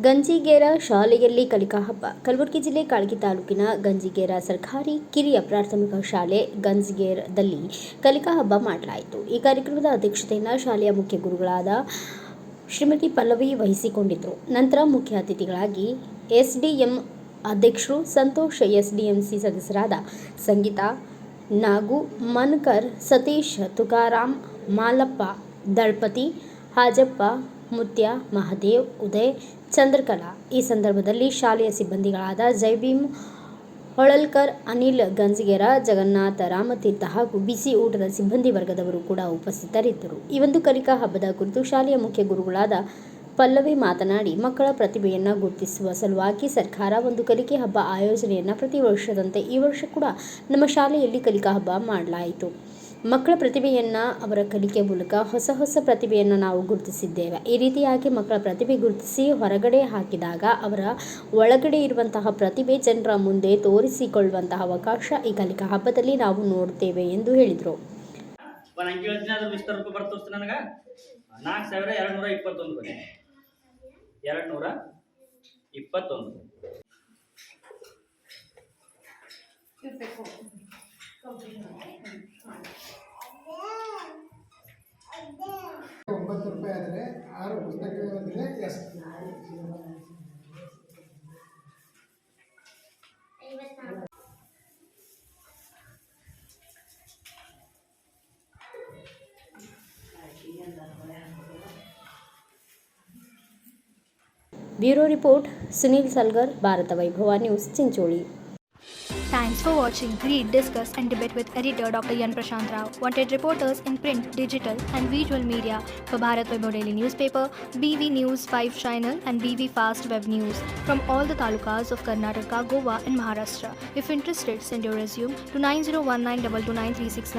ಗಂಜಿಗೇರ ಶಾಲೆಯಲ್ಲಿ ಕಲಿಕಾ ಹಬ್ಬ. ಕಲಬುರಗಿ ಜಿಲ್ಲೆ ಕಾಳಗಿ ತಾಲೂಕಿನ ಗಂಜಿಗೇರ ಸರ್ಕಾರಿ ಕಿರಿಯ ಪ್ರಾಥಮಿಕ ಶಾಲೆ ಗಂಜಿಗೇರದಲ್ಲಿ ಕಲಿಕಾ ಹಬ್ಬ ಮಾಡಲಾಯಿತು. ಈ ಕಾರ್ಯಕ್ರಮದ ಅಧ್ಯಕ್ಷತೆಯನ್ನು ಶಾಲೆಯ ಮುಖ್ಯ ಗುರುಗಳಾದ ಶ್ರೀಮತಿ ಪಲ್ಲವಿ ವಹಿಸಿಕೊಂಡಿದ್ದರು. ನಂತರ ಮುಖ್ಯ ಅತಿಥಿಗಳಾಗಿ ಎಸ್ಡಿಎಂ ಅಧ್ಯಕ್ಷರು ಸಂತೋಷ್, ಎಸ್ಡಿಎಂಸಿ ಸದಸ್ಯರಾದ ಸಂಗೀತಾ, ನಾಗು, ಮನ್ಕರ್, ಸತೀಶ್, ತುಕಾರಾಮ್, ಮಾಲಪ್ಪ, ದಳಪತಿ, ಹಾಜಪ್ಪ, ಮುತ್ಯ, ಮಹದೇವ್, ಉದಯ್, ಚಂದ್ರಕಲಾ. ಈ ಸಂದರ್ಭದಲ್ಲಿ ಶಾಲೆಯ ಸಿಬ್ಬಂದಿಗಳಾದ ಜೈಭೀಮ್ ಹೊಳಲ್ಕರ್, ಅನಿಲ್ ಗಂಜಿಗೇರ, ಜಗನ್ನಾಥ ರಾಮತೀರ್ಥ ಹಾಗೂ ಬಿಸಿ ಊಟದ ಸಿಬ್ಬಂದಿ ವರ್ಗದವರು ಕೂಡ ಉಪಸ್ಥಿತರಿದ್ದರು. ಈ ಒಂದು ಕಲಿಕಾ ಹಬ್ಬದ ಕುರಿತು ಶಾಲೆಯ ಮುಖ್ಯ ಗುರುಗಳಾದ ಪಲ್ಲವಿ ಮಾತನಾಡಿ, ಮಕ್ಕಳ ಪ್ರತಿಭೆಯನ್ನು ಗುರುತಿಸುವ ಸಲುವಾಗಿ ಸರ್ಕಾರ ಒಂದು ಕಲಿಕೆ ಹಬ್ಬ ಆಯೋಜನೆಯನ್ನು ಪ್ರತಿ ವರ್ಷದಂತೆ ಈ ವರ್ಷ ಕೂಡ ನಮ್ಮ ಶಾಲೆಯಲ್ಲಿ ಕಲಿಕಾ ಹಬ್ಬ ಮಾಡಲಾಯಿತು. ಮಕ್ಕಳ ಪ್ರತಿಭೆಯನ್ನು ಅವರ ಕಲಿಕೆ ಮೂಲಕ ಹೊಸ ಪ್ರತಿಭೆಯನ್ನು ನಾವು ಗುರುತಿಸಿದ್ದೇವೆ. ಈ ರೀತಿಯಾಗಿ ಮಕ್ಕಳ ಪ್ರತಿಭೆ ಗುರುತಿಸಿ ಹೊರಗಡೆ ಹಾಕಿದಾಗ ಅವರ ಒಳಗಡೆ ಇರುವಂತಹ ಪ್ರತಿಭೆ ಜನರ ಮುಂದೆ ತೋರಿಸಿಕೊಳ್ಳುವಂತಹ ಅವಕಾಶ ಈ ಕಲಿಕಾ ಹಬ್ಬದಲ್ಲಿ ನಾವು ನೋಡ್ತೇವೆ ಎಂದು ಹೇಳಿದರು. ₹9 ಆದರೆ 6 ಪುಸ್ತಕಗಳು ಬಂದರೆ ಎಸ್ bureau report Sunil Salgar, Bharat Vaibhav news, Chincholi. Thanks for watching. Read, discuss and debate with editor Dr. Yan Prashant Rao. Wanted reporters in print, digital and visual media for Bharat Vaibhav Daily Newspaper, BV News 5 Channel and BV Fast Web News from all the talukas of Karnataka, Goa and Maharashtra. If interested, send your resume to 9019229369.